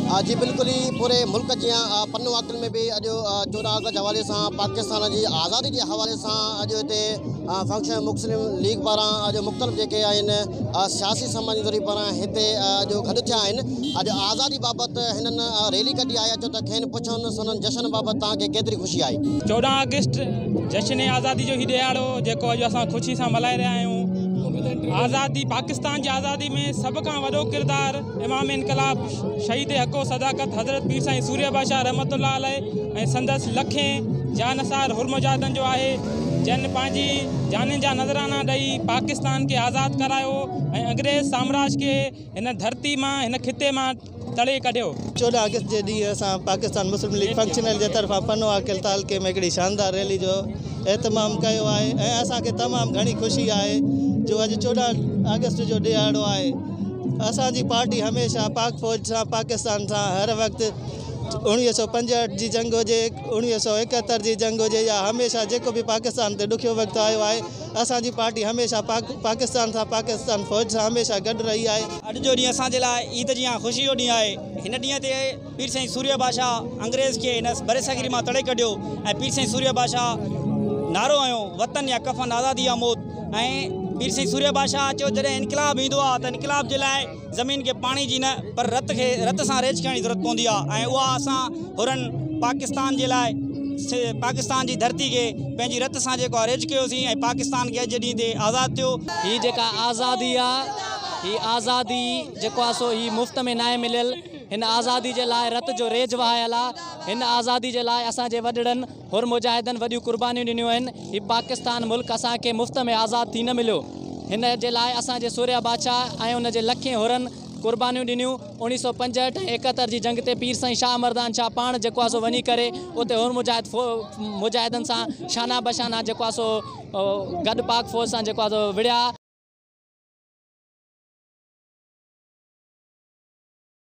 जी बिल्कुल ही पूरे मुल्क जियां पन्न वाक़िअनि में भी अॼु 14 अगस्त जे हवाले सां पाकिस्तान जी आज़ादी के हवाले सां अॼु हिते फंक्शन मुस्लिम लीग पारां अॼु मुख़्तलिफ़ जेके आहिनि सियासी समाजदारी पारां हिते अॼु गॾु थिया आहिनि। अॼु आज़ादी बाबति हिननि रैली कढी आहे। अचो त खेनि पुछनि सननि जश्न बाबति तव्हांखे केतिरी ख़ुशी आहे? 14 अगस्त जश्न आज़ादी जो ही ॾियारो जेको अॼु असां ख़ुशी सां मल्हाए रहिया आहियूं। आज़ादी पाकिस्तान की आज़ादी में सब का वॾो किरदार इमाम इनकलाब शहीद हको सदाकत हज़रत पीर साईं सूर्य बादशाह रहमतुल्लाह अलैह संदस लखें जानसार हुरमुजाहिदन जो है, जन पांजी जान जा नजराना ॾेई पाकिस्तान के आज़ाद करायो अंग्रेज साम्राज्य के इन धरती में इन खिते में तड़े कढियो। 14 अगस्त के ॾींहुं असां पाकिस्तान मुस्लिम लीग फंक्शनल के तरफा पनो अकिल तालके में हिकिड़ी शानदार रैली जो एहतमाम किया है ऐं असांखे तमामु घणी ख़ुशी है जो अॼु 14 अगस्त जो ॾियारो आहे। असांजी पार्टी हमेशह पाक फौज सां पाकिस्तान सां हर वक़्तु 1965 जी जंग हुजे 1971 जी जंग हुजे या हमेशह जेको भी पाकिस्तान ते ॾुखियो वक़्तु आयो आहे असांजी पार्टी हमेशह पाकिस्तान सां पाकिस्तान फौज सां हमेशह गॾु रही आहे। अॼु जो ॾींहुं असांजे लाइ ईद जी ख़ुशी जो ॾींहुं आहे। हिन ॾींहं ते पीर साईं सूर्य बादशाह अंग्रेज़ के हिन बरेसगरी मां तड़े कढियो ऐं पीर साईं सूर्य बादशाह नारो आयो वतन या कफन आज़ादी या मौत। ऐं पीर साईं सूर्य बादशाह चयो जॾहिं इनकलाब ईंदो आहे त इनकलाब जे लाइ ज़मीन के पानी जी न पर रत सां रेज करण जी ज़रूरत पवंदी आहे ऐं उहा असां हुरनि पाकिस्तान जे लाइ पाकिस्तान की धरती के पंहिंजी रत सां जेको रेज कयोसीं ऐं पाकिस्तान के अॼु ॾींहं ते आज़ाद थियो। ही जेका आज़ादी आहे ही आज़ादी जेको आहे सो ही मुफ़्त में नाहे मिलियल। हिन आज़ादी जे लाइ रत जो रेज वहायल आहे। हिन आज़ादी जे लाइ असांजे वॾड़नि हुर मुजाहिदनि वॾियूं कुर्बानियूं ॾिनियूं आहिनि। ही पाकिस्तान मुल्क असांखे मुफ़्त में आज़ाद थी न मिलियो। हिन जे लाइ असांजे सूर्य बादशाह ऐं उन जे लखे हुरनि कुर्बानियूं ॾिनियूं। 1965 ऐं 71 जी जंग ते पीर साईं शाह मर्दान शाह पाण जेको आहे सो वञी करे उते हुर मुजाहिदनि सां शाना बशाना जेको आहे सो गॾु पाक फौज सां जेको आहे सो विड़िया